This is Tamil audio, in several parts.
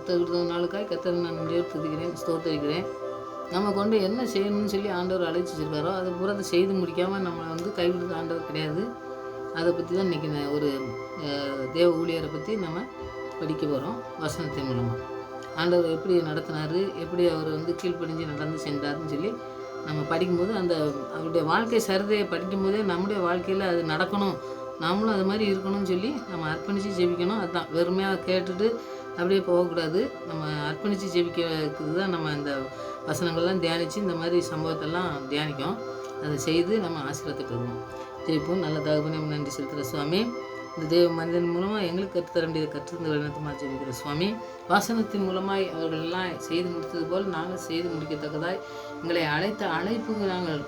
கர்த்தர் விடுத நாளுக்காய் கர்த்தரை நான் நன்றியோடு துதிக்கிறேன், ஸ்தோத்தரிக்கிறேன். நம்ம கொண்டு என்ன செய்யணும்னு சொல்லி ஆண்டவர் அழைச்சிருக்காரோ அதை பூரா செய்து முடிக்காமல் நம்மளை வந்து கைவிடுறது ஆண்டவர் கிடையாது. அதை பற்றி தான் இன்றைக்கி ஒரு தேவ ஊழியரை பற்றி நம்ம படிக்க போகிறோம் வசனத்தின் மூலமாக. ஆண்டவர் எப்படி நடத்தினார், எப்படி அவர் வந்து கீழ்ப்படிஞ்சு நடந்து சென்றார்னு சொல்லி நம்ம படிக்கும்போது அந்த அவருடைய வாழ்க்கை சரிதையை படிக்கும்போதே நம்முடைய வாழ்க்கையில் அது நடக்கணும், நாமளும் அது மாதிரி இருக்கணும்னு சொல்லி நம்ம அர்ப்பணித்து ஜெபிக்கணும். அதுதான் வெறுமையாக கேட்டுட்டு அப்படியே போகக்கூடாது. நம்ம அர்ப்பணித்து ஜெபிக்கிறதுக்கு தான் நம்ம இந்த வசனங்கள்லாம் தியானித்து இந்த மாதிரி சம்பவத்தெல்லாம் தியானிக்கும். அதை செய்து நம்ம ஆசீர்வாதத்தை பெறுவோம். ஜெயிப்போம். நல்ல தகவனே நன்றி செலுத்துகிற சுவாமி. இந்த தேவ மனிதன் மூலமாக எங்களுக்கு கற்றுத்தர வேண்டியதை கற்றுந்து வழிநடத்தமாக ஜெபிக்கிற சுவாமி. வாசனத்தின் மூலமாய் அவர்களெல்லாம் செய்து முடித்தது போல் நாங்கள் செய்து முடிக்கத்தக்கதாய் எங்களை அழைத்த அழைப்புக்கு நாங்கள்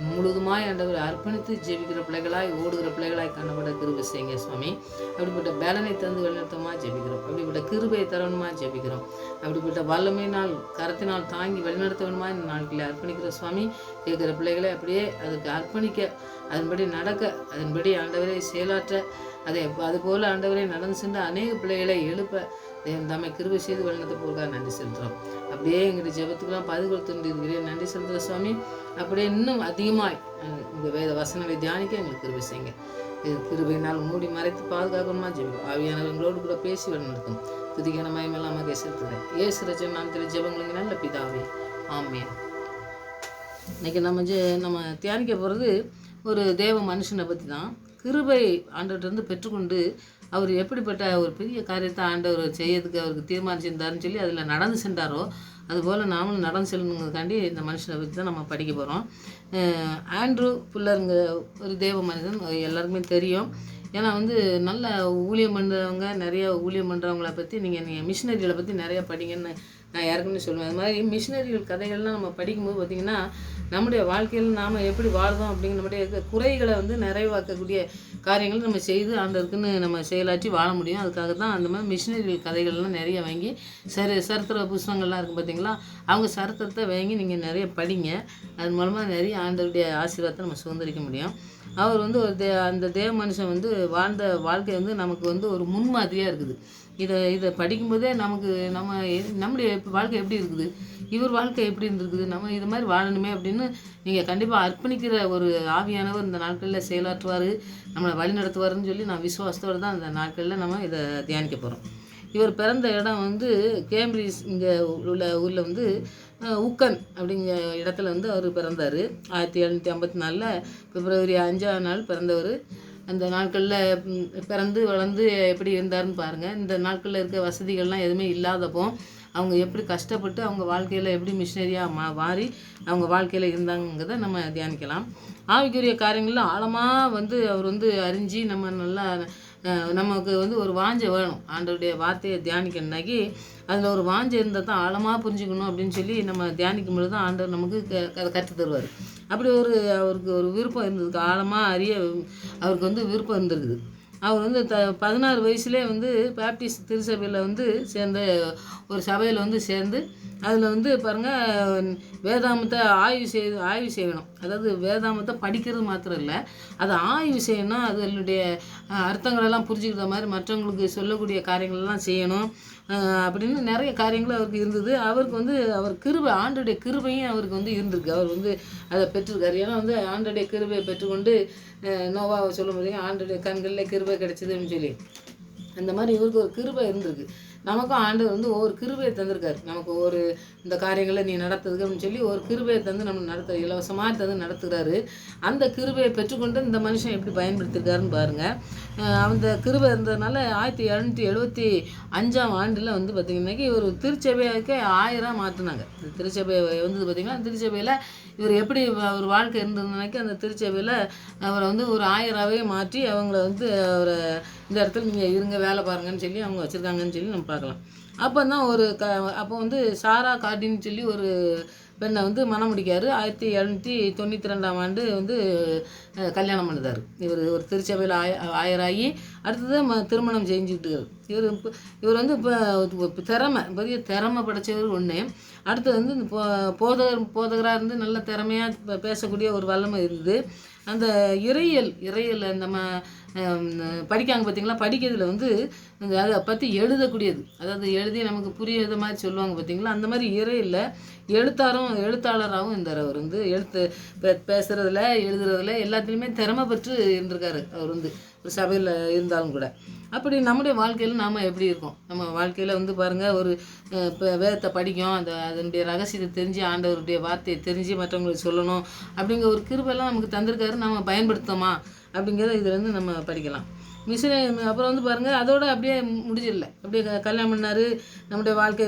முழுதுமாய் ஆண்டவர் அர்ப்பணித்து ஜெபிக்கிற பிள்ளைகளாய் ஓடுகிற பிள்ளைகளாய் காணப்பட கிருபை செய்யுங்க சுவாமி. அப்படிப்பட்ட பேலனை தந்து வழிநடத்தமாக ஜெபிக்கிறோம். அப்படிப்பட்ட கிருபையை தரணுமா ஜெபிக்கிறோம். அப்படிப்பட்ட வல்லமையினால் கரத்தினால் தாங்கி வழிநடத்த வேணுமா இந்த நாட்களை அர்ப்பணிக்கிற சுவாமி. கேட்குற பிள்ளைகளை அப்படியே அதுக்கு அர்ப்பணிக்க, அதன்படி நடக்க, அதன்படி ஆண்டவரை செயலாற்ற, அதுபோல் ஆண்டவரை நடந்து சென்று அநேக பிள்ளைகளை எழுப்ப தம்மை கிருபை செய்து வழிநடத்த போகிறதா நன்றி செலுத்துகிறோம். அப்படியே எங்களுடைய ஜெபத்துக்கெல்லாம் பாதுகாத்து இருக்கிறேன். நன்றி செலுத்துகிற சுவாமி. அப்படியே இன்னும் அதிகமாய் இந்த வேத வசனங்களை தியானிக்க எங்களுக்கு கிருபை செய்யுங்க. கிருபையினால் மூடி மறைத்து பாதுகாக்கணுமா ஜெபிக்கும். ஆவியானவர்களோடு கூட பேசி வழிநடத்தும். துதிக்கான மயமெல்லாம் மகே செலுத்துகிறேன். ஏசு ரஜன் நான் தெரிய ஜெபங்களுக்கு நல்ல பிதாவே, ஆமென். இன்னைக்கு நம்ம தியானிக்க போகிறது ஒரு தேவ மனுஷனை பற்றி தான். கிருபை ஆண்டவர்கிட்ட பெற்றுக்கொண்டு அவர் எப்படிப்பட்ட ஒரு பெரிய காரியத்தை ஆண்டவர் செய்யறதுக்கு அவருக்கு தீர்மானிச்சிருந்தாருன்னு சொல்லி அதில் நடந்து சென்றாரோ அதுபோல் நாமளும் நடந்து செல்லணுங்கிறதுக்காண்டி இந்த மனுஷனை பற்றி தான் நம்ம படிக்க போகிறோம். ஆண்ட்ரூ புல்லருங்க ஒரு தேவ மனிதன் எல்லாருக்குமே தெரியும். ஏன்னா நல்ல ஊழியம் பண்ணுறவங்க, நிறைய ஊழியம் பண்ணுறவங்கள பற்றி நீங்கள் மிஷினரிகளை பற்றி நிறையா படிங்கன்னு நான் யாருக்குமே சொல்லுவேன். அது மாதிரி மிஷினரிகள் கதைகள்லாம் நம்ம படிக்கும்போது பார்த்திங்கன்னா நம்முடைய வாழ்க்கையில் நாம் எப்படி வாழ்ந்தோம் அப்படிங்கிற நம்முடைய குறைகளை நிறைவாக்கக்கூடிய காரியங்கள் நம்ம செய்து ஆண்டவருக்குன்னு நம்ம செயலாற்றி வாழ முடியும். அதுக்காக தான் அந்த மாதிரி மிஷினரிகள் கதைகள்லாம் நிறைய வாங்கி சரித்திர புஸ்தகங்கள்லாம் இருக்கும் பார்த்திங்களா, அவங்க சரித்திரத்தை வாங்கி நீங்கள் நிறைய படிங்க. அது மூலமாக நிறைய ஆண்டவருடைய ஆசீர்வாதத்தை நம்ம சுதந்திரிக்க முடியும். அவர் அந்த தேவ மனுஷன் வாழ்ந்த வாழ்க்கை நமக்கு ஒரு முன்மாதிரியாக இருக்குது. இதை படிக்கும்போதே நம்முடைய வாழ்க்கை எப்படி இருக்குது, இவர் வாழ்க்கை எப்படி இருந்திருக்குது, நம்ம இது மாதிரி வாழணுமே அப்படின்னு நீங்கள் கண்டிப்பாக அர்ப்பணிக்கிற ஒரு ஆவியானவர் இந்த நாட்களில் செயலாற்றுவார், நம்மளை வழி நடத்துவார்னு சொல்லி நான் விசுவாசத்தோடு தான் இந்த நாட்களில் நம்ம இதை தியானிக்க போகிறோம். இவர் பிறந்த இடம் கேம்பிரிட்ஜ் இங்கே உள்ள ஊரில் உக்கன் அப்படிங்கிற இடத்துல அவர் பிறந்தார். 1754 பிப்ரவரி 5ஆம் நாள் பிறந்தவர். அந்த நாட்களில் பிறந்து வளர்ந்து எப்படி இருந்தாருன்னு பாருங்கள். இந்த நாட்களில் இருக்க வசதிகள்லாம் எதுவுமே இல்லாதப்போ அவங்க எப்படி கஷ்டப்பட்டு அவங்க வாழ்க்கையில் எப்படி மிஷினரியாக மாறி அவங்க வாழ்க்கையில் இருந்தாங்கிறத நம்ம தியானிக்கலாம். ஆவிக்குரிய காரியங்கள்லாம் ஆழமாக அவர் அறிஞ்சு நம்ம நல்லா நமக்கு ஒரு வாஞ்சை வேணும். ஆண்டவருடைய வார்த்தையை தியானிக்கணுன்னாக்கி அதில் ஒரு வாஞ்சை இருந்தால் தான் ஆழமாக புரிஞ்சுக்கணும் அப்படின்னு சொல்லி நம்ம தியானிக்கும் பொழுது தான் ஆண்டவர் நமக்கு அதை கற்றுத் தருவார். அப்படி அவருக்கு ஒரு விருப்பம் இருந்ததுக்கு ஆழமாக அறிய அவருக்கு விருப்பம் இருந்திருக்குது. அவர் 16 வயசுலேயே பேப்டிஸ்ட் திருச்சபையில் சேர்ந்த ஒரு சபையில் சேர்ந்து அதில் பாருங்கள் வேதாமத்தை ஆய்வு செய்யணும். அதாவது வேதாமத்தை படிக்கிறது மாத்திரம் இல்லை, அதை ஆய்வு செய்யணும். அதனுடைய அர்த்தங்களெல்லாம் புரிஞ்சுக்கிற மாதிரி மற்றவங்களுக்கு சொல்லக்கூடிய காரியங்களெல்லாம் செய்யணும் அப்படின்னு நிறைய காரியங்கள் அவருக்கு இருந்தது. அவருக்கு அவர் கிருபை, ஆண்டுடைய கிருபையும் அவருக்கு இருந்திருக்கு. அவர் அதை பெற்றிருக்காரு. ஏன்னா ஆண்டுடைய கிருபையை பெற்றுக்கொண்டு நோவாவை சொல்ல முடியும், ஆண்டுடைய கண்களில் கிருபை கிடைச்சதுன்னு சொல்லி. அந்த மாதிரி இவருக்கு ஒரு கிருபை இருந்திருக்கு. நமக்கும் ஆண்டவர் ஒவ்வொரு கிருபையை தந்திருக்காரு. நமக்கு இந்த காரியங்களை நீ நடத்துதுக்கு அப்படின்னு சொல்லி ஒரு கிருபையை தந்து நம்ம நடத்த இலவசமாக தந்து நடத்துகிறாரு. அந்த கிருபையை பெற்றுக்கொண்டு இந்த மனுஷன் எப்படி பயன்படுத்திருக்காருன்னு பாருங்கள். அந்த கிருபை இருந்ததுனால 1775ஆம் ஆண்டில் பார்த்திங்கன்னாக்கி ஒரு திருச்சபைக்கு 1000 மாற்றினாங்க. இந்த திருச்சபை பார்த்திங்கன்னா திருச்சபையில் இவர் எப்படி ஒரு வாழ்க்கை இருந்ததுனாக்கி அந்த திருச்சபையில் அவரை ஒரு 1000ஆவே மாற்றி அவங்கள அவரை இந்த இடத்துல நீங்கள் இருங்க வேலை பாருங்கன்னு சொல்லி அவங்க வச்சுருக்காங்கன்னு சொல்லி நம்ம பார்க்கலாம். அப்போ தான் அப்போ சாரா கார்டின்னு சொல்லி ஒரு பெண்ணை மனம் முடிக்கார். 1792ஆம் ஆண்டு கல்யாணம் பண்ணுதார். இவர் ஒரு திருச்சபையில் ஆயராகி அடுத்தது திருமணம் செஞ்சுக்கிட்டு இவர் இப்போ பெரிய திறமை படைச்சவர் ஒன்று. அடுத்தது இந்த போதகராக இருந்து நல்ல திறமையாக பேசக்கூடிய ஒரு வல்லமை இருந்தது. அந்த இறையல் நம்ம படிக்காங்க பார்த்தீங்களா, படிக்கிறதுல வந்து அதை பற்றி எழுதக்கூடியது, அதாவது எழுதி நமக்கு புரியுற மாதிரி சொல்லுவாங்க பார்த்தீங்களா, அந்த மாதிரி இறையில் எழுத்தாளராகவும் இருந்தார். அவர் வந்து பேசுகிறதுல எழுதுறதுல எல்லாத்துலேயுமே திறமை பெற்று இருந்திருக்காரு. அவர் வந்து ஒரு சபையில் இருந்தாலும் கூட. அப்படி நம்முடைய வாழ்க்கையில் நாம் எப்படி இருக்கோம்? நம்ம வாழ்க்கையில் வந்து பாருங்கள், ஒரு வேதத்தை படிக்கும், அதனுடைய ரகசியத்தை தெரிஞ்சு, ஆண்டவருடைய வார்த்தையை தெரிஞ்சு மற்றவங்களுக்கு சொல்லணும் அப்படிங்கிற ஒரு கிருபையெல்லாம் நமக்கு தந்திருக்காரு. நம்ம பயன்படுத்தோமா அப்படிங்கிறத இதுலேருந்து நம்ம படிக்கலாம். அப்புறம் வந்து பாருங்கள், அதோடு அப்படியே முடிஞ்சிடல. அப்படியே கல்யாணம் பண்ணார். நம்முடைய வாழ்க்கை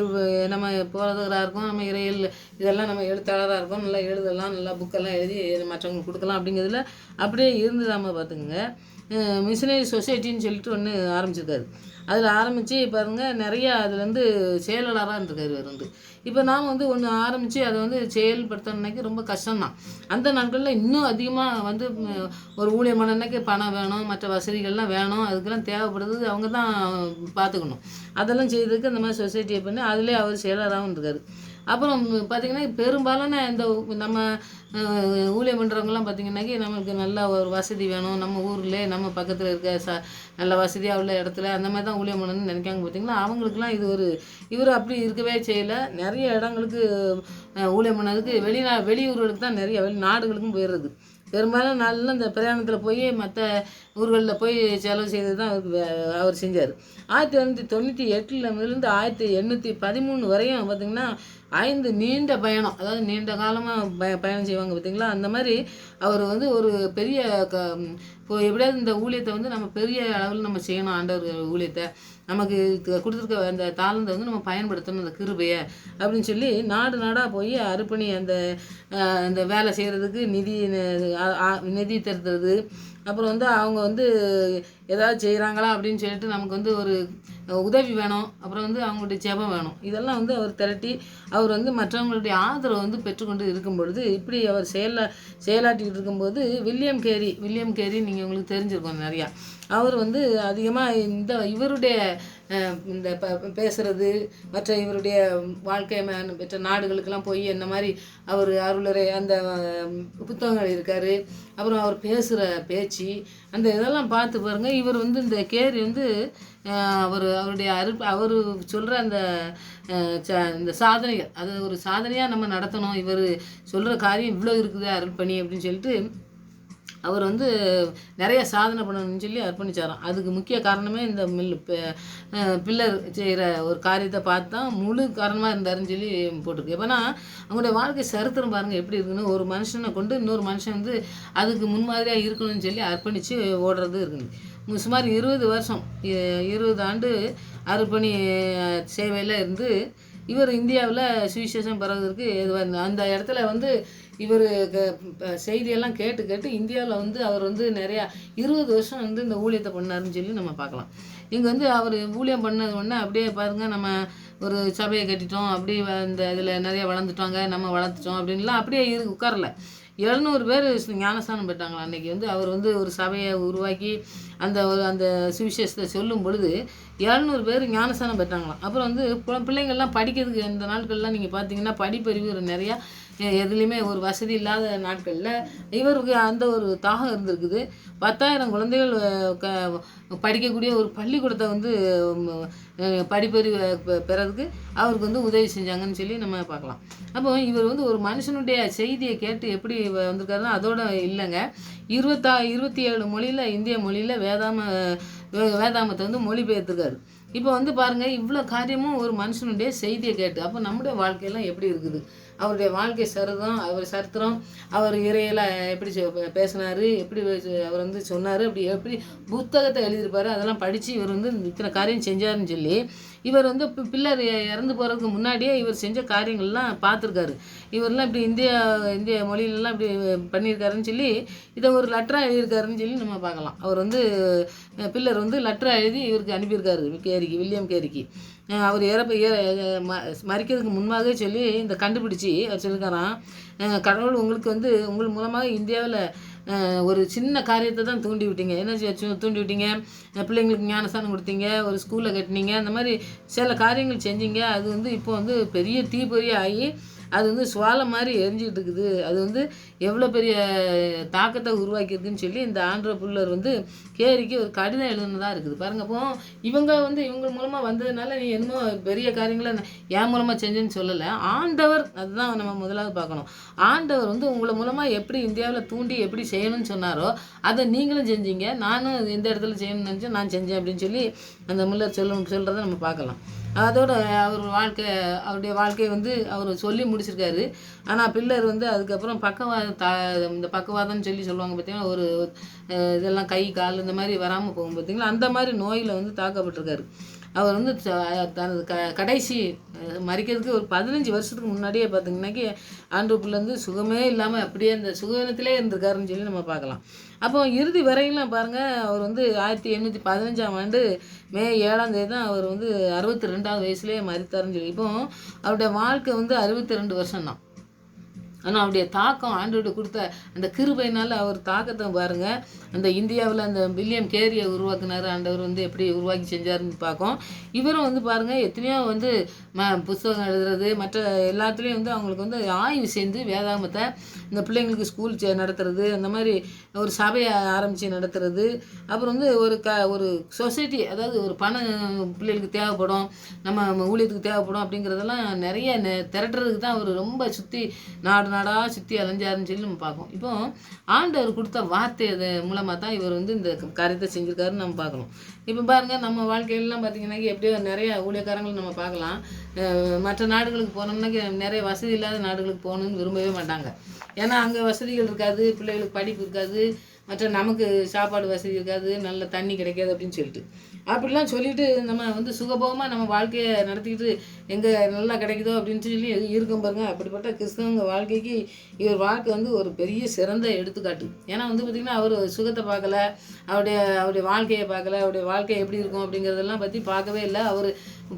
நம்ம போகிறதுக்காக இருக்கும், நம்ம இறையில் இதெல்லாம் நம்ம எழுத்தாளராக இருக்கும், நல்லா எழுதலாம், நல்லா புக்கெல்லாம் எழுதி மற்றவங்களுக்கு கொடுக்கலாம் அப்படிங்கிறதுல அப்படியே இருந்துடாமல் பார்த்துக்குங்க. மிஷினரி சொசைட்டின்னு சொல்லிட்டு ஒன்று ஆரம்பிச்சிருக்காரு. அதில் ஆரம்பித்து பாருங்கள், நிறையா அதில் வந்து செயலாளராக இருந்திருக்காரு இவர் வந்து. இப்போ நாம் வந்து ஒன்று ஆரம்பித்து அதை வந்து செயல்படுத்தணுன்னாக்கி ரொம்ப கஷ்டம்தான். அந்த நாட்களில் இன்னும் அதிகமாக வந்து ஒரு ஊழியம் பண்ணணுன்னாக்கி பணம் வேணும், மற்ற வசதிகள்லாம் வேணும், அதுக்கெல்லாம் தேவைப்படுது, அவங்க தான் பார்த்துக்கணும். அதெல்லாம் செய்ததுக்கு அந்த மாதிரி சொசைட்டியை பண்ணி அதிலே அவர் செயலாளராகவும் இருக்கார். அப்புறம் பார்த்திங்கன்னா, பெரும்பாலான இந்த நம்ம ஊழியம் பண்ணுறவங்கலாம் பார்த்திங்கன்னாக்கி, நமக்கு நல்ல ஒரு வசதி வேணும், நம்ம ஊரில் நம்ம பக்கத்தில் இருக்க நல்ல வசதியாக உள்ள இடத்துல அந்த மாதிரி தான் ஊழியம் பண்ணணும்னு நினைக்காங்க பார்த்திங்களா. அவங்களுக்குலாம் இவர் அப்படி இருக்கவே செய்யலை. நிறைய இடங்களுக்கு ஊழியம் பண்ணதுக்கு வெளியூர்களுக்கு தான், நிறைய வெளிநாடுகளுக்கும் போயிடுறது. பெரும்பாலும் நாளில் இந்த பிரயாணத்தில் போய் மற்ற ஊர்களில் போய் செலவு செய்தது தான் அவர் செஞ்சார். 1998 1813 வரையும் பார்த்திங்கன்னா 5 நீண்ட பயணம், அதாவது நீண்ட காலமாக பயணம் செய்வாங்க பார்த்திங்களா. அந்த மாதிரி அவர் வந்து ஒரு பெரிய இப்போ எப்படியாவது இந்த ஊழியத்தை வந்து நம்ம பெரிய அளவில் நம்ம செய்யணும், ஆண்டவர் ஊழியத்தை நமக்கு கொடுத்துருக்க அந்த தாளந்தை வந்து நம்ம பயன்படுத்தணும், அந்த கிருபையை அப்படின்னு சொல்லி நாடாக போய் அர்ப்பணி அந்த வேலை செய்கிறதுக்கு நிதி திரட்டுறது. அப்புறம் வந்து அவங்க வந்து ஏதாவது செய்கிறாங்களா அப்படின்னு சொல்லிட்டு நமக்கு வந்து ஒரு உதவி வேணும். அப்புறம் வந்து அவங்களுடைய ஜெபம் வேணும். இதெல்லாம் வந்து அவர் திரட்டி அவர் வந்து மற்றவங்களுடைய ஆதரவை வந்து பெற்றுக்கொண்டு இருக்கும் பொழுது, இப்படி அவர் செயலாற்றிக்கிட்டு இருக்கும்போது வில்லியம் கேரி நீங்கள் உங்களுக்கு தெரிஞ்சிருக்கோம் நிறையா. அவர் வந்து அதிகமாக இவருடைய இந்த பேசுகிறது, மற்ற இவருடைய வாழ்க்கை பெற்ற நாடுகளுக்கெல்லாம் போய் இந்த மாதிரி அவருடைய அந்த புத்தகங்கள் இருக்கார். அப்புறம் அவர் பேசுகிற பேச்சு, அந்த இதெல்லாம் பார்த்து பாருங்கள். இவர் வந்து இந்த கேரி வந்து அவர் சொல்கிற இந்த சாதனைகள், அது ஒரு சாதனையாக நம்ம நடத்தணும், இவர் சொல்கிற காரியம் இவ்வளோ இருக்குது அருள்பணி அப்படின்னு சொல்லிட்டு அவர் வந்து நிறைய சாதனை பண்ணணும்னு சொல்லி அர்ப்பணிச்சாராம். அதுக்கு முக்கிய காரணமே இந்த பில்லர் செய்கிற ஒரு காரியத்தை பார்த்து தான் முழு காரணமாக இருந்தாருன்னு சொல்லி போட்டிருக்கு. எப்போனா அவங்களுடைய வாழ்க்கை சரித்திரம் பாருங்கள் எப்படி இருக்குன்னு. ஒரு மனுஷனை கொண்டு இன்னொரு மனுஷன் வந்து அதுக்கு முன்மாதிரியாக இருக்கணும்னு சொல்லி அர்ப்பணித்து ஓடுறது இருக்குது. சுமார் 20 ஆண்டு அர்ப்பணி சேவையில் இருந்து இவர் இந்தியாவில் சுவிசேஷம் பரவுவதற்கு அந்த இடத்துல வந்து இவர் செய்தியெல்லாம் கேட்டு இந்தியாவில் வந்து அவர் வந்து நிறையா 20 வருஷம் வந்து இந்த ஊழியத்தை பண்ணாருன்னு சொல்லி நம்ம பார்க்கலாம். இங்கே வந்து அவர் ஊழியம் பண்ணது ஒன்று அப்படியே பாருங்கள், நம்ம ஒரு சபையை கட்டிட்டோம், அப்படி இந்த இதில் நிறைய வளர்ந்துட்டோங்க, நம்ம வளர்த்துட்டோம் அப்படின்லாம் அப்படியே உட்காரல. 700 பேர் ஞானஸ்தானம் பெற்றாங்களா அன்றைக்கி. வந்து அவர் வந்து ஒரு சபையை உருவாக்கி அந்த சுவிசேஷத்தை சொல்லும் பொழுது 700 பேர் ஞானஸ்தானம் பெற்றாங்களாம். அப்புறம் வந்து பிள்ளைங்கள்லாம் படிக்கிறதுக்கு இந்த நாட்கள்லாம் நீங்கள் பார்த்தீங்கன்னா படிப்பறிவு நிறையா எதுலேயுமே ஒரு வசதி இல்லாத நாட்களில் இவருக்கு அந்த ஒரு தாகம் இருந்திருக்குது. 10,000 குழந்தைகள் படிக்கக்கூடிய ஒரு பள்ளிக்கூடத்தை வந்து படிப்பறிவு பெறதுக்கு அவருக்கு வந்து உதவி செஞ்சாங்கன்னு சொல்லி நம்ம பார்க்கலாம். அப்போ இவர் வந்து ஒரு மனுஷனுடைய செய்தியை கேட்டு எப்படி வந்திருக்காருன்னா அதோடு இல்லைங்க, 27 மொழியில், இந்திய மொழியில் வேதாமத்தை வந்து மொழிபெயர்த்துருக்காரு. இப்போ வந்து பாருங்கள், இவ்வளோ காரியமும் ஒரு மனுஷனுடைய செய்தியை கேட்டு. அப்போ நம்முடைய வாழ்க்கையெல்லாம் எப்படி இருக்குது? அவருடைய வாழ்க்கை சரித்திரம், அவர் இறையில் எப்படி பேசினார், எப்படி அவர் வந்து சொன்னார், எப்படி புத்தகத்தை எழுதியிருப்பார், அதெல்லாம் படித்து இவர் வந்து இத்தனை காரியம் செஞ்சாருன்னு சொல்லி இவர் வந்து பிள்ளர் இறந்து போகிறதுக்கு முன்னாடியே இவர் செஞ்ச காரியங்கள்லாம் பார்த்துருக்காரு. இவரெல்லாம் இப்படி இந்திய மொழியிலலாம் இப்படி பண்ணியிருக்காருன்னு சொல்லி இதை ஒரு லெட்டராக எழுதியிருக்காருன்னு சொல்லி நம்ம பார்க்கலாம். அவர் வந்து பில்லர் வந்து லெட்டராக எழுதி இவருக்கு அனுப்பியிருக்காரு வில்லியம் கேரிக்கு. அவர் மறிக்கிறதுக்கு முன்பாகவே சொல்லி இந்த கண்டுபிடிச்சி அவர் சொல்லியிருக்காராம், கடவுள் உங்களுக்கு வந்து உங்கள் மூலமாக இந்தியாவில் ஒரு சின்ன காரியத்தை தான் தூண்டி விட்டீங்க. என்ன தூண்டி விட்டீங்க? பிள்ளைங்களுக்கு ஞானஸ்தானம் கொடுத்தீங்க, ஒரு ஸ்கூலில் கட்டினீங்க, அந்த மாதிரி சில காரியங்கள் செஞ்சீங்க. அது வந்து இப்போ வந்து பெரிய தீப்பொறி ஆகி அது வந்து சுவாலை மாதிரி எரிஞ்சிக்கிட்டு இருக்குது. அது வந்து எவ்வளோ பெரிய தாக்கத்தை உருவாக்கியிருக்குன்னு சொல்லி இந்த ஆண்ட்ரோ புல்லர் வந்து கேரிக்கு ஒரு கடிதம் எழுதுனதாக இருக்குது பாருங்கள். அப்போ இவங்க வந்து இவங்க மூலமாக வந்ததுனால நீ என்னமோ பெரிய காரியங்களை என் மூலமாக செஞ்சேன்னு சொல்லலை. ஆண்டவர், அதுதான் நம்ம முதலாவது பார்க்கணும். ஆண்டவர் வந்து உங்களை மூலமாக எப்படி இந்தியாவில் தூண்டி எப்படி செய்யணும்னு சொன்னாரோ அதை நீங்களும் செஞ்சீங்க. நானும் எந்த இடத்துல செய்யணும்னு நினச்சேன், நான் செஞ்சேன் அப்படின்னு சொல்லி அந்த முல்லர் சொல்கிறத நம்ம பார்க்கலாம். அதோட அவருடைய வாழ்க்கையை வந்து அவர் சொல்லி முடிச்சிருக்காரு. ஆனால் பில்லர் வந்து அதுக்கப்புறம் இந்த பக்கவாதம்னு சொல்லி சொல்லுவாங்க பார்த்தீங்கன்னா, ஒரு இதெல்லாம் கை கால் இந்த மாதிரி வராமல் போகும் பார்த்தீங்களா, அந்த மாதிரி நோயில் வந்து தாக்கப்பட்டிருக்காரு. அவர் வந்து தனது கடைசி மறிக்கிறதுக்கு ஒரு 15 வருஷத்துக்கு முன்னாடியே பார்த்தீங்கன்னாக்கி ஆண்ட்ரூ புல்லர் வந்து சுகமே இல்லாமல் அப்படியே அந்த சுகவனத்திலே இருந்திருக்காருன்னு சொல்லி நம்ம பார்க்கலாம். அப்போ இறுதி வரையிலும் பாருங்கள், அவர் வந்து 1815ஆம் ஆண்டு மே 7ஆம் தேதி தான் அவர் வந்து 62வது வயசுலேயே மறித்தாருன்னு சொல்லி. இப்போ அவருடைய வாழ்க்கை வந்து 62 வருஷம்தான். ஆனால் அவருடைய தாக்கம் ஆண்டவர்கிட்ட கொடுத்த அந்த கிருபையினால் அவர் தாக்கத்தை பாருங்கள். அந்த இந்தியாவில் அந்த வில்லியம் கேரியை உருவாக்குனார் ஆண்டவர், வந்து எப்படி உருவாக்கி செஞ்சாருன்னு பார்க்கும். இவரும் வந்து பாருங்கள் எத்தனையோ வந்து புத்தகம் எழுதுறது மற்ற எல்லாத்துலேயும் வந்து அவங்களுக்கு வந்து ஆய்வு செஞ்சு வேதாகமத்தை இந்த பிள்ளைங்களுக்கு ஸ்கூல் நடத்துறது, அந்த மாதிரி ஒரு சபையை ஆரம்பித்து நடத்துறது, அப்புறம் வந்து ஒரு சொசைட்டி, அதாவது ஒரு பணம் பிள்ளைகளுக்கு தேவைப்படும், நம்ம ஊழியத்துக்கு தேவைப்படும் அப்படிங்கிறதெல்லாம் நிறைய திரட்டுறதுக்கு தான் அவர் ரொம்ப சுற்றி நாடாக சுற்றி அலைஞ்சாருன்னு சொல்லி நம்ம பார்க்கணும். இப்போ ஆண்டவர் கொடுத்த வார்த்தை அது மூலமாக தான் இவர் வந்து இந்த காரியத்தை செஞ்சுருக்காருன்னு நம்ம பார்க்கணும். இப்போ பாருங்கள், நம்ம வாழ்க்கையிலலாம் பார்த்திங்கன்னாக்கி எப்படியோ நிறைய ஊழியக்காரங்கள் நம்ம பார்க்கலாம். மற்ற நாடுகளுக்கு போனோம்னாக்கி நிறைய வசதி இல்லாத நாடுகளுக்கு போகணுன்னு விரும்பவே மாட்டாங்க. ஏன்னா அங்கே வசதிகள் இருக்காது, பிள்ளைகளுக்கு படிப்பு இருக்காது, மற்ற நமக்கு சாப்பாடு வசதி இருக்காது, நல்ல தண்ணி கிடைக்காது அப்படின்னு சொல்லிட்டு அப்படிலாம் சொல்லிட்டு நம்ம வந்து சுகபோகமாக நம்ம வாழ்க்கையை நடத்திக்கிட்டு எங்கே நல்லா கிடைக்குதோ அப்படின்னு சொல்லி இருக்கும் பாருங்க. அப்படிப்பட்ட கிறிஸ்தவங்க வாழ்க்கைக்கு இவர் வாழ்க்கை வந்து ஒரு பெரிய சிறந்த எடுத்துக்காட்டு. ஏன்னா வந்து பார்த்திங்கன்னா அவர் சுகத்தை பார்க்கல, அவருடைய வாழ்க்கையை பார்க்கல, அவருடைய வாழ்க்கை எப்படி இருக்கும் அப்படிங்கிறதெல்லாம் பற்றி பார்க்கவே இல்லை. அவர்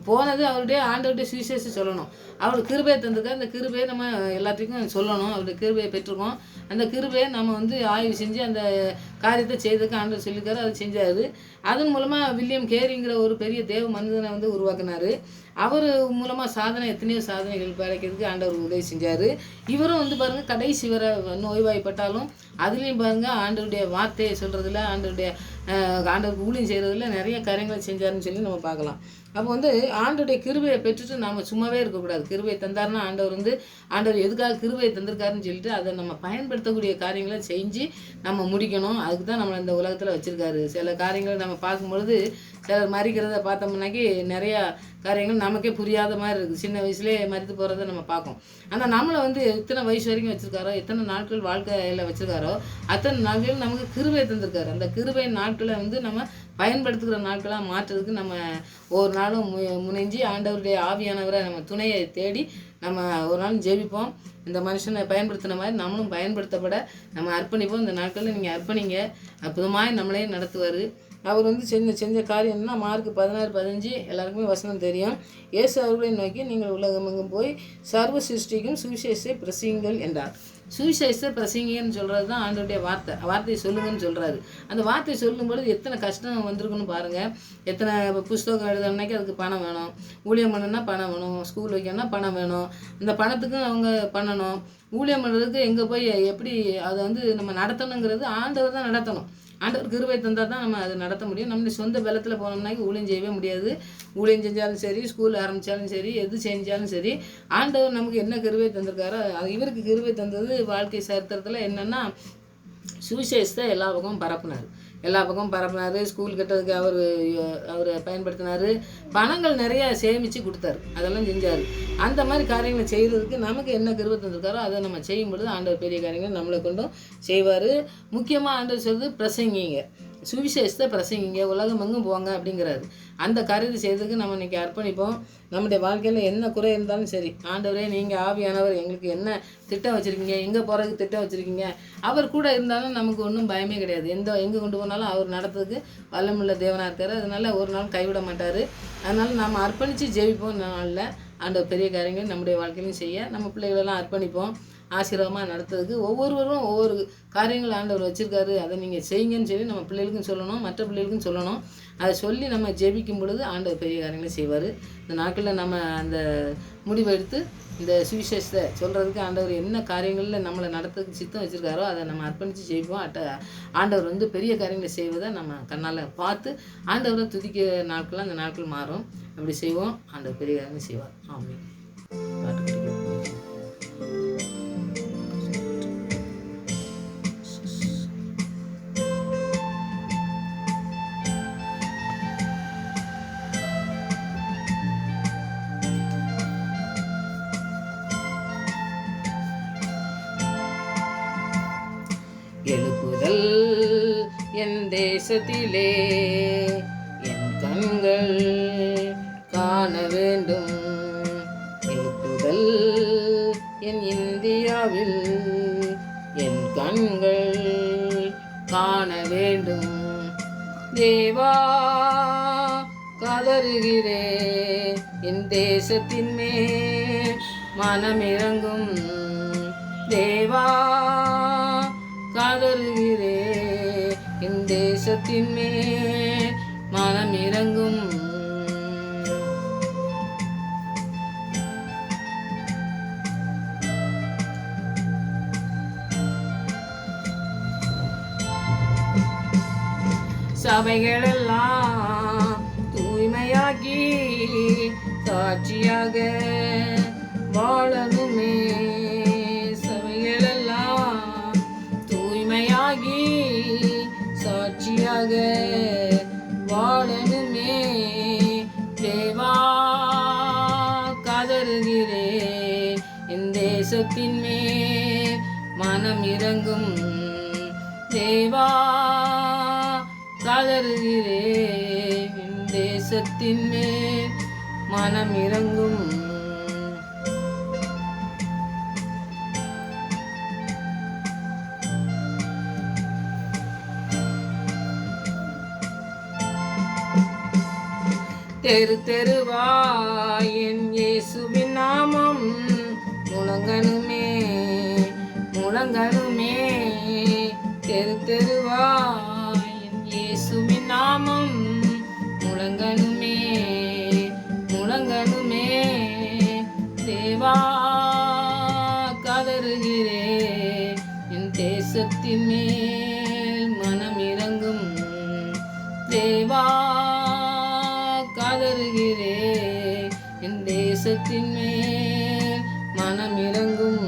போனது அவருடைய ஆண்டவருடைய சுவிசேஷம் சொல்லணும். அவருக்கு கிருபையை தந்திருக்காரு. அந்த கிருபையை நம்ம எல்லாத்துக்கும் சொல்லணும். அவருடைய கிருபையை பெற்றிருக்கோம். அந்த கிருபையை நம்ம வந்து ஆய்வு செஞ்சு அந்த காரியத்தை செய்ததுக்கு ஆண்டவர் சொல்லியிருக்காரு, அதை செஞ்சார். அதன் மூலமாக வில்லியம் கேரிங்கிற ஒரு பெரிய தேவ மனிதனை வந்து உருவாக்குனார். அவர் மூலமாக எத்தனையோ சாதனைகள் படைக்கிறதுக்கு ஆண்டவர் உதவி செஞ்சார். இவரும் வந்து பாருங்கள் கடைசி வரை நோய்வாய்ப்பட்டாலும் அதுலேயும் பாருங்கள் ஆண்டவருடைய வார்த்தையை சொல்கிறதுல, ஆண்டவருக்கு ஊழியம் செய்கிறதுல நிறைய காரியங்களை செஞ்சாருன்னு சொல்லி நம்ம பார்க்கலாம். அப்போ வந்து ஆண்டவருடைய கிருபையை பெற்றுட்டு நாம் சும்மாவே இருக்கக்கூடாது. கிருபையை தந்தாருன்னா ஆண்டவர் எதுக்காக கிருபையை தந்திருக்காருன்னு சொல்லிட்டு அதை நம்ம பயன்படுத்தக்கூடிய காரியங்களை செஞ்சு நம்ம முடிக்கணும். அதுக்கு தான் நம்மளை இந்த உலகத்தில் வச்சுருக்காரு. சில காரியங்களை நம்ம பார்க்கும்பொழுது சிலர் மறிக்கிறத பார்த்தோம்னாக்கி நிறையா காரியங்கள் நமக்கே புரியாத மாதிரி இருக்குது. சின்ன வயசுலேயே மறித்து போகிறத நம்ம பார்ப்போம். ஆனால் நம்மளை வந்து எத்தனை வயசு வரைக்கும் வச்சுருக்காரோ, எத்தனை நாட்கள் வாழ்க்கையில் வச்சுருக்காரோ அத்தனை நாட்கள் நமக்கு கிருபை தந்திருக்காரு. அந்த கிருபை நாட்களை வந்து நம்ம பயன்படுத்துகிற நாட்களாக மாற்றுறதுக்கு நம்ம ஒரு நாளும் முனைஞ்சி ஆண்டவருடைய ஆவியானவரை நம்ம துணையை தேடி நம்ம ஒரு நாள் ஜெபிப்போம். இந்த மனுஷனை பயன்படுத்தின மாதிரி நம்மளும் பயன்படுத்தப்பட நம்ம அர்ப்பணிப்போம். இந்த நாட்களில் நீங்கள் அர்ப்பணிங்க, அற்புதமாக நம்மளையும் நடத்துவார். அவர் வந்து செஞ்ச காரியம்னா மார்க் 16:15 எல்லாருக்குமே வசனம் தெரியும். இயேசு அவர்களை நோக்கி நீங்கள் உலகமெங்கும் போய் சர்வ சிருஷ்டிக்கும் சுவிசேஷத்தை பிரசங்கிங்கள் என்றார். சுவிசேஷத்தை பிரசங்கின்னு சொல்கிறது தான் ஆண்டவருடைய வார்த்தையை சொல்லுங்கன்னு சொல்கிறாரு. அந்த வார்த்தையை சொல்லும்பொழுது எத்தனை கஷ்டம் வந்திருக்குன்னு பாருங்கள். எத்தனை புஸ்தகம் எழுதணுன்னாக்கி அதுக்கு பணம் வேணும், ஊழியம் பண்ணணுன்னா பணம் வேணும், ஸ்கூல் வைக்கணும்னா பணம் வேணும், இந்த பணத்துக்கும் அவங்க பண்ணணும். ஊழியம் பண்ணுறதுக்கு எங்கே போய் எப்படி அதை வந்து நம்ம நடத்தணுங்கிறது ஆண்டவர் தான் நடத்தணும். ஆண்டவர் கிருபை தந்தால் தான் நம்ம அதை நடத்த முடியும். நம்மளுடைய சொந்த பலத்தில் போனோம்னாக்கி ஊழியம் செய்யவே முடியாது. ஊழியம் செஞ்சாலும் சரி, ஸ்கூல் ஆரம்பித்தாலும் சரி, எது செஞ்சாலும் சரி, ஆண்டவர் நமக்கு என்ன கிருபை தந்திருக்காரோ இவருக்கு கிருபை தந்தது வாழ்க்கை சரித்திரத்தில் என்னென்னா சுவிசேஷத்தை எல்லா பக்கமும் பரப்புனார். ஸ்கூல் கட்டுறதுக்கு அவர் பயன்படுத்தினார். பணங்கள் நிறையா சேமித்து கொடுத்தாரு, அதெல்லாம் செஞ்சார். அந்த மாதிரி காரியங்களை செய்கிறதுக்கு நமக்கு என்ன கிருபை தந்திருக்காரோ அதை நம்ம செய்யும் பொழுது ஆண்டவர் பெரிய காரியங்கள் நம்மளை கொண்டும் செய்வார். முக்கியமாக ஆண்டவர் சொல்றது பிரசங்கிங்க, சுவிசேஷத்தை பிரசங்கிங்க, உலகமெங்கும் போங்க அப்படிங்கிறாரு. அந்த காரியத்தை செய்யறதுக்கு நம்ம இன்றைக்கி அர்ப்பணிப்போம். நம்முடைய வாழ்க்கையில் என்ன குறை இருந்தாலும் சரி, ஆண்டவரே நீங்கள் ஆவியானவர் எங்களுக்கு என்ன திட்டம் வச்சுருக்கீங்க, எங்கே போகிறதுக்கு திட்டம் வச்சுருக்கீங்க, அவர் கூட இருந்தாலும் நமக்கு ஒன்றும் பயமே கிடையாது. எங்கே கொண்டு போனாலும் அவர் நடத்துறதுக்கு வல்லமுள்ள தேவனாக இருக்கார். அதனால் ஒரு நாள் கைவிட மாட்டார். அதனால் நம்ம அர்ப்பணித்து ஜெயிப்போம். இந்த நாளில் ஆண்டவர் பெரிய காரியங்கள் நம்முடைய வாழ்க்கையிலையும் செய்ய நம்ம பிள்ளைகளெல்லாம் அர்ப்பணிப்போம். ஆசீர்வாதமாக நடத்துறதுக்கு ஒவ்வொருவரும் ஒவ்வொரு காரியங்கள் ஆண்டவர் வச்சுருக்காரு. அதை நீங்கள் செய்யுங்கன்னு சொல்லி நம்ம பிள்ளைகளுக்கும் சொல்லணும், மற்ற பிள்ளைகளுக்கும் சொல்லணும். அதை சொல்லி நம்ம ஜெபிக்கும் பொழுது ஆண்டவர் பெரிய காரியங்களை செய்வார். இந்த நாட்களில் நம்ம அந்த முடிவை எடுத்து இந்த சுவிசேஷத்தை சொல்கிறதுக்கு ஆண்டவர் என்ன காரியங்களில் நம்மளை நடத்துறதுக்கு சித்தம் வச்சுருக்காரோ அதை நம்ம அர்ப்பணித்து ஜெயிப்போம். ஆண்டவர் பெரிய காரியங்களை செய்வதை நம்ம கண்ணால் பார்த்து ஆண்டவரை துதிக்க நாட்கள்லாம் அந்த நாட்கள் மாறும். அப்படி செய்வோம். ஆண்டவர் பெரிய காரியங்களை செய்வார். ஆமென். எழுப்புதல் என் தேசத்திலே என் கண்கள் காண வேண்டும். எழுப்புதல் என் இந்தியாவில் என் கண்கள் காண வேண்டும். தேவா கதறுகிறே என் தேசத்தின் மேல் மனமிறங்கும். தேவா கதறுகிறே என் தேசத்தின் மேல் மனம் இறங்கும். சபைகளெல்லாம் தூய்மையாக்கி சாட்சியாக வாழணுமே. சாட்சியாக வாழணுமே. தேவா கதறுகிறே என் தேசத்தின் மேல் மனம் இறங்கும். தேவா கதறுகிறே என் தேசத்தின் மேல் மனம் இறங்கும். தெரு தெருவாய் என் இயேசுவின் நாமம் முழங்கணுமே முழங்கணுமே. தெரு தெருவாய் என் இயேசுவின் நாமம் முழங்கணுமே முழங்கணுமே. தேவா கதறுகிறே என் தேசத்தின் மேல் மனம் இறங்கும். தேவா கதறுகிறே என் தேசத்தின் மேல் மனம் இறங்கும்.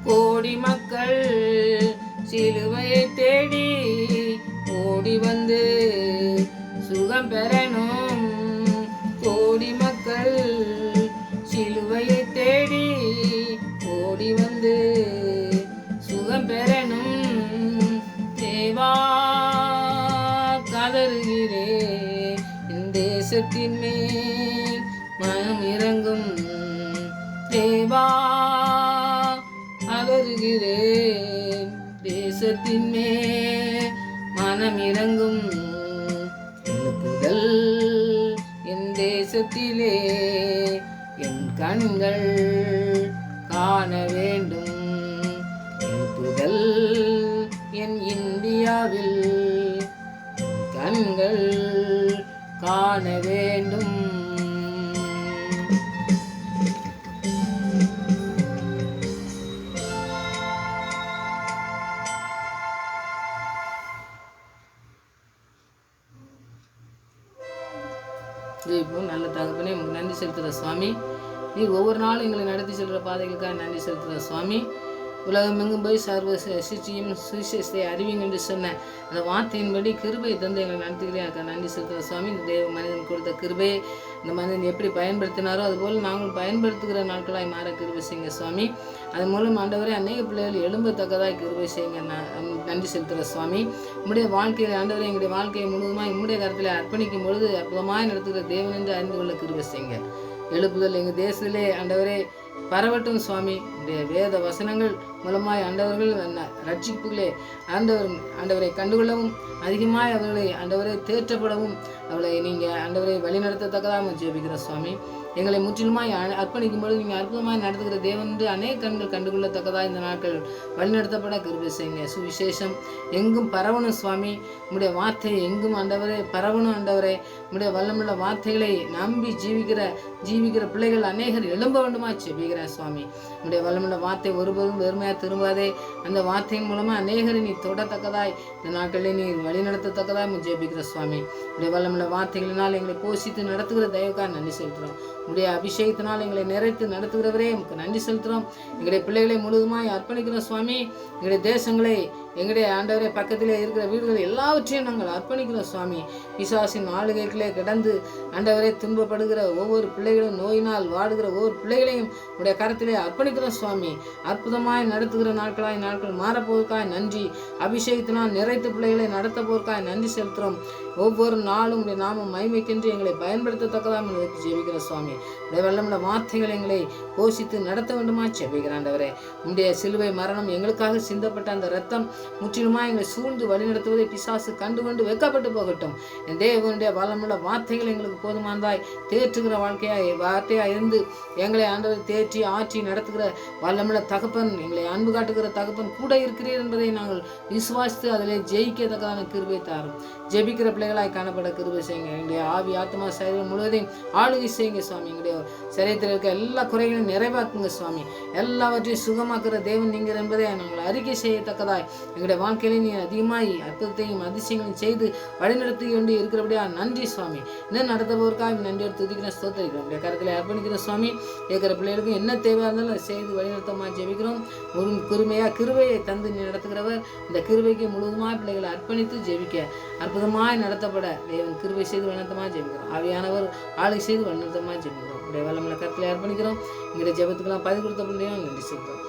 கோடி மக்கள் சிலுவையை தேடி ஓடி வந்து சுகம் பெறணும். கோடி மக்கள் சிலுவையை தேடி ஓடி வந்து சுகம் பெறணும். தேவா கதறுகிறே என் தேசத்தின் மேல் மனம் இறங்கும். தேவா கதறுகிறே தேசத்தின் மேல் மனம் இறங்கும். எழுப்புதல் என் தேசத்திலே என் கண்கள் காண வேண்டும். எழுப்புதல் என் இந்தியாவில் என் கண்கள் காண வேண்டும். இப்போ நல்ல தகப்பனே உங்களுக்கு நன்றி செலுத்துகிற சுவாமி. நீர் ஒவ்வொரு நாளும் எங்களை நடத்தி செல்கிற பாதைகளுக்காக நன்றி செலுத்துகிற சுவாமி. உலகமெங்கும் போய் சர்வ சிருஷ்டியும் சுவிசேஷத்தை அறிவிங்க என்று சொன்ன அந்த வார்த்தையின்படி கிருபை தந்து எங்களை நடத்துகிறேன் நன்றி செலுத்துகிற சுவாமி. இந்த தேவ மனிதன் கொடுத்த கிருபையை இந்த மனிதன் எப்படி பயன்படுத்தினாரோ அதுபோல் நாங்கள் பயன்படுத்துகிற நாட்களாய் மாற கிருபை செய்யுங்க சுவாமி. அதன் மூலம் ஆண்டவரே அநேக பிள்ளைகள் எழும்பத்தக்கதாய் கிருபை செய்யுங்க. நன்றி செலுத்துகிற சுவாமி. உம்முடைய வாழ்க்கையில் ஆண்டவரே எங்களுடைய வாழ்க்கையை முழுவதுமாக உம்முடைய கருத்தில் அர்ப்பணிக்கும் பொழுது அற்புதமாக நடத்துகிற தேவன் என்று அறிந்து கொள்ள கிருபை செய்யுங்க. எழுப்புதல் எங்கள் தேசத்திலே ஆண்டவரே பரவட்டும் சுவாமி. உடைய வேத வசனங்கள் மூலமாய் ஆண்டவர்கள் ரட்சிப்புகளே ஆண்டவரை கண்டுகொள்ளவும் அதிகமாய் அவர்களை ஆண்டவரை தேற்றப்படவும் அவளை நீங்கள் ஆண்டவரை வழிநடத்தத்தக்கதாக ஜெபிக்கிற சுவாமி. எங்களை முற்றிலுமாய் அர்ப்பணிக்கும் பொழுது நீங்கள் அற்புதமாய் நடத்துகிற தேவன் என்று அநேக கண்கள் கண்டுகொள்ளத்தக்கதாக இந்த நாட்கள் வழிநடத்தப்பட கிருபை செய்யுங்க. சுவிசேஷம் எங்கும் பரவணும் சுவாமி. உம்முடைய வார்த்தை எங்கும் ஆண்டவரே பரவணும் ஆண்டவரே. உம்முடைய வல்லமுள்ள வார்த்தைகளை நம்பி ஜீவிக்கிற பிள்ளைகள் அநேகர் எழும்ப வேண்டுமா ஜெபிக்கிறேன் சுவாமி. உம்முடைய வல்லமுள்ள வார்த்தை ஒருபோதும் வெறுமையாக திரும்பாதே. அந்த வார்த்தையின் மூலமாக அநேகரை நீ தொடத்தக்கதாய் இந்த நாட்களில் நீ வழிநடத்தத்தக்கதாக ஜெபிக்கிற சுவாமி. உடைய வல்லமுள்ள வார்த்தைகளினால் எங்களை போஷித்து நடத்துகிற தயவுக்காக நன்றி செலுத்துகிறோம். உடைய அபிஷேகத்தினால் எங்களை நிறைத்து நடத்துகிறவரே உங்களுக்கு நன்றி செலுத்துகிறோம். எங்களுடைய பிள்ளைகளை முழுவதுமாய் அர்ப்பணிக்கிறோம் சுவாமி. எங்களுடைய தேசங்களை, எங்களுடைய ஆண்டவரே பக்கத்திலே இருக்கிற வீடுகள் எல்லாவற்றையும் நாங்கள் அர்ப்பணிக்கிறோம் சுவாமி. பிசாசின் ஆளுகைகளே கிடந்து ஆண்டவரே துன்பப்படுகிற ஒவ்வொரு பிள்ளைகளும், நோயினால் வாடுகிற ஒவ்வொரு பிள்ளைகளையும் உடைய கரத்திலே அர்ப்பணிக்கிறோம் சுவாமி. அற்புதமாய் நடத்துகிற நாட்கள் மாறப்போவதற்காய் நன்றி. அபிஷேகத்தினால் நிறைத்த பிள்ளைகளை நடத்த போவதற்காய் நன்றி செலுத்துகிறோம். ஒவ்வொரு நாளும் உடைய நாமம் மகிமைக்கென்று எங்களை பயன்படுத்தத்தக்கதாக ஜெபிக்கிற சுவாமி. உடைய வல்லமுள்ள வார்த்தைகள் எங்களை போஷித்து நடத்த வேண்டுமா ஜெபிக்கிற ஆண்டவரே. உடைய சிலுவை மரணம் எங்களுக்காக சிந்தப்பட்ட அந்த ரத்தம் முற்றிலுமா எங்களை சூழ்ந்து வழிநடத்துவதை பிசாசு கண்டு வெக்கப்பட்டு போகட்டும். என் தேவனுடைய வல்லமுள்ள வார்த்தைகள் எங்களுக்கு போதுமானதாய் தேற்றுகிற வார்த்தையாய் இருந்து எங்களை ஆண்டவர் தேற்றி ஆற்றி நடத்துகிற வல்லமுள்ள தகப்பன், எங்களை அன்பு காட்டுகிற தகப்பன் கூட இருக்கிறீர் என்பதை நாங்கள் விசுவாசித்து அதிலே ஜெயிக்கத்தக்கான கிருபை தாரும். ஜெபிக்கிற பிள்ளைகளாய் காணப்பட கிருபை செய்யுங்க. எங்களுடைய ஆவி ஆத்மா சரீரம் முழுவதையும் ஆளுகை செய்யுங்க சுவாமி. எங்களுடைய சரீரத்தில் இருக்க எல்லா குறைகளையும் நிறைவாக்குங்க சுவாமி. எல்லாவற்றையும் சுகமாக்குற தேவன் நீங்கள் என்பதை நாங்கள் அறிக்கை செய்யத்தக்கதாய் எங்களுடைய வாழ்க்கையிலே நீ அதிகமாய் அற்புதத்தையும் அதிசயங்களையும் செய்து வழிநடத்தி கொண்டு இருக்கிறபடியா நன்றி சுவாமி. இன்னும் நடத்துபவருக்காக நன்றியோடு துதிக்கிறோம், ஸ்தோத்திரிக்கிறோம். உடைய கருத்தில் அர்ப்பணிக்கிற சுவாமி. இருக்கிற பிள்ளைகளுக்கும் என்ன தேவையாக இருந்தாலும் அதை செய்து வழிநடத்தமா ஜெபிக்கிறோம். ஒரு கிருபையை தந்து நீ நடத்துகிறவர். இந்த கிருபைக்கு முழுவதுமாய் பிள்ளைகளை அர்ப்பணித்து ஜெபிக்க அற்புதமாய் நடத்தப்பட தேவன் கிருபை செய்து வழிநடத்தமா ஜெபிக்கிறோம். ஆவியானவர் ஆளை செய்து வழிநடத்தமா ஜெபிக்கிறோம். உடைய வல்லமுள்ள கருத்தில் அர்ப்பணிக்கிறோம். எங்களுடைய ஜெபத்துக்கெல்லாம் பதிவு கொடுத்த பிள்ளையும் நன்றி செலுத்துகிறோம்.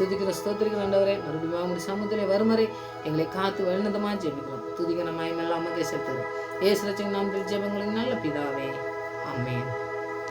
துதிக்கிற ஸ்தோத்திரிக்கிற ஆண்டவரே, மறுபடியும் உங்களுடைய சமூகத்திலே வருமறை எங்களை காத்து வழிநடத்தமா ஜெபிக்கிறோம். துதிக்கிற மயமெல்லாம் செலுத்துகிறோம். ஏசு ரட்சகர் நாமத்தில் ஜெபங்களுக்கு நல்ல பிதாவே, ஆமென்.